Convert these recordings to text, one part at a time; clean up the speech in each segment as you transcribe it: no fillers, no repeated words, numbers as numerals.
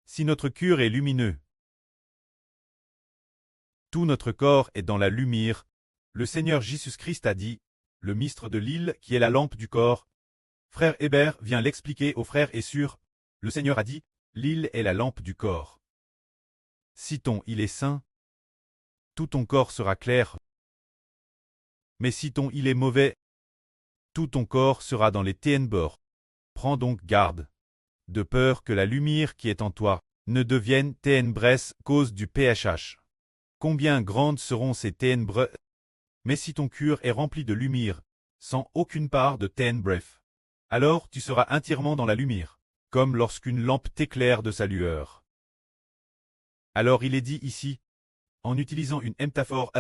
Si notre cœur est lumineux, tout notre corps est dans la lumière. Le Seigneur Jésus-Christ a dit, le mystre de l'île qui est la lampe du corps. Frère Hébert vient l'expliquer aux frères et sœurs. Le Seigneur a dit, l'île est la lampe du corps. Si ton île est saint, tout ton corps sera clair. Mais si ton île est mauvais, tout ton corps sera dans les ténèbres. Prends donc garde, de peur que la lumière qui est en toi ne devienne ténébreuse cause du péché. Combien grandes seront ces ténèbres? Mais si ton cœur est rempli de lumière, sans aucune part de ténèbres, alors tu seras entièrement dans la lumière, comme lorsqu'une lampe t'éclaire de sa lueur. Alors il est dit ici, en utilisant une métaphore,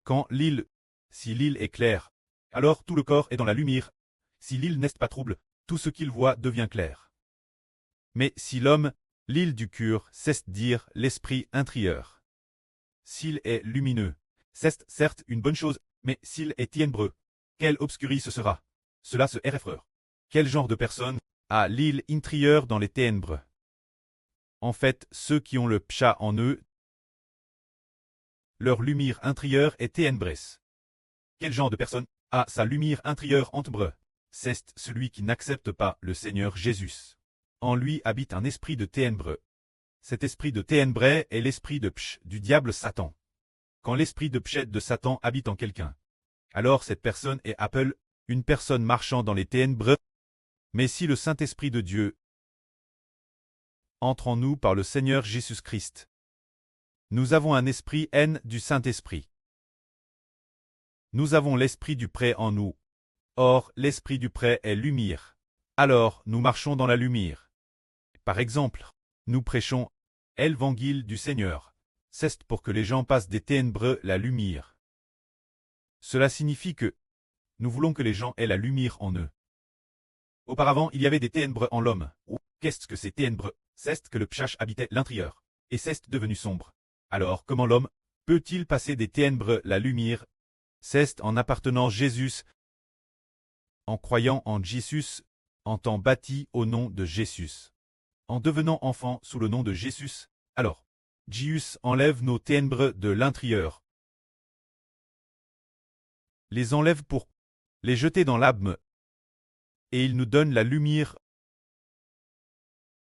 quand l'île, si l'île est claire, alors tout le corps est dans la lumière. Si l'île n'est pas trouble, tout ce qu'il voit devient clair. Mais si l'homme, l'île du cœur, cesse dire l'esprit intérieur. S'il est lumineux, c'est certes une bonne chose, mais s'il est ténébreux, quelle obscurie ce sera? Cela se effreur. Quel genre de personne a l'île intérieure dans les ténèbres? En fait, ceux qui ont le pcha en eux, leur lumière intérieure est ténébreuse. Quel genre de personne a sa lumière intérieure en ténèbres? C'est celui qui n'accepte pas le Seigneur Jésus. En lui habite un esprit de ténèbres. Cet esprit de ténèbres est l'esprit de psh du diable Satan. Quand l'esprit de pshet de Satan habite en quelqu'un, alors cette personne est appelée une personne marchant dans les ténèbres. Mais si le Saint-Esprit de Dieu entre en nous par le Seigneur Jésus-Christ, nous avons un esprit haine du Saint-Esprit. Nous avons l'esprit du prêt en nous. Or, l'esprit du prêt est lumière. Alors, nous marchons dans la lumière. Par exemple, nous prêchons l'évangile du Seigneur. C'est pour que les gens passent des ténèbres la lumière. Cela signifie que nous voulons que les gens aient la lumière en eux. Auparavant, il y avait des ténèbres en l'homme. Qu'est-ce que ces ténèbres? C'est que le pshach habitait l'intérieur, et c'est devenu sombre. Alors, comment l'homme peut-il passer des ténèbres la lumière? C'est en appartenant à Jésus, en croyant en Jésus, en tant bâti au nom de Jésus. En devenant enfant sous le nom de Jésus, alors, Jésus enlève nos ténèbres de l'intérieur. Les enlève pour les jeter dans l'abîme, et il nous donne la lumière.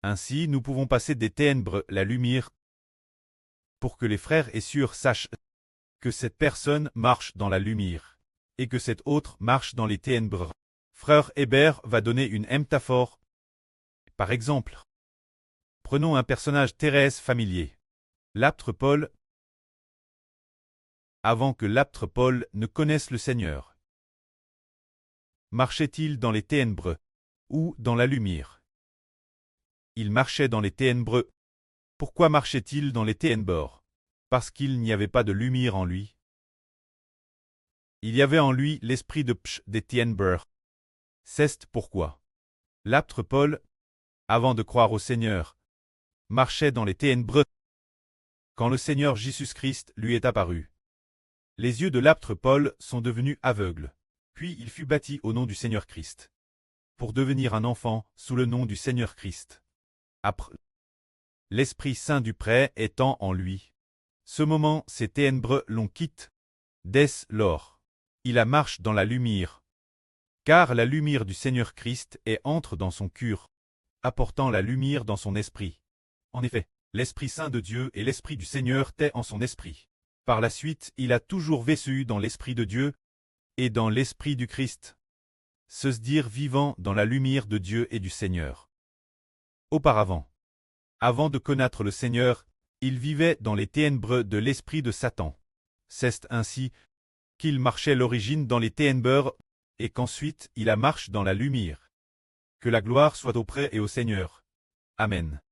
Ainsi, nous pouvons passer des ténèbres la lumière, pour que les frères et sœurs sachent que cette personne marche dans la lumière, et que cette autre marche dans les ténèbres. Frère Hébert va donner une métaphore. Par exemple, prenons un personnage terrestre familier. L'apôtre Paul. Avant que l'apôtre Paul ne connaisse le Seigneur, marchait-il dans les ténèbres ou dans la lumière? Il marchait dans les ténèbres. Pourquoi marchait-il dans les ténèbres? Parce qu'il n'y avait pas de lumière en lui. Il y avait en lui l'esprit de psh des ténèbres. C'est pourquoi l'apôtre Paul, avant de croire au Seigneur, marchait dans les ténèbres. Quand le Seigneur Jésus-Christ lui est apparu, les yeux de l'apôtre Paul sont devenus aveugles. Puis il fut baptisé au nom du Seigneur Christ, pour devenir un enfant sous le nom du Seigneur Christ. Après, l'Esprit Saint du prêt étant en lui, ce moment ces ténèbres l'ont quitté. Dès lors, il a marche dans la lumière, car la lumière du Seigneur Christ est entre dans son cœur, apportant la lumière dans son esprit. En effet, l'Esprit Saint de Dieu et l'Esprit du Seigneur est en son esprit. Par la suite, il a toujours vécu dans l'Esprit de Dieu et dans l'Esprit du Christ, se dire vivant dans la lumière de Dieu et du Seigneur. Auparavant, avant de connaître le Seigneur, il vivait dans les ténèbres de l'esprit de Satan. C'est ainsi qu'il marchait l'origine dans les ténèbres, et qu'ensuite il a marche dans la lumière. Que la gloire soit auprès et au Seigneur. Amen.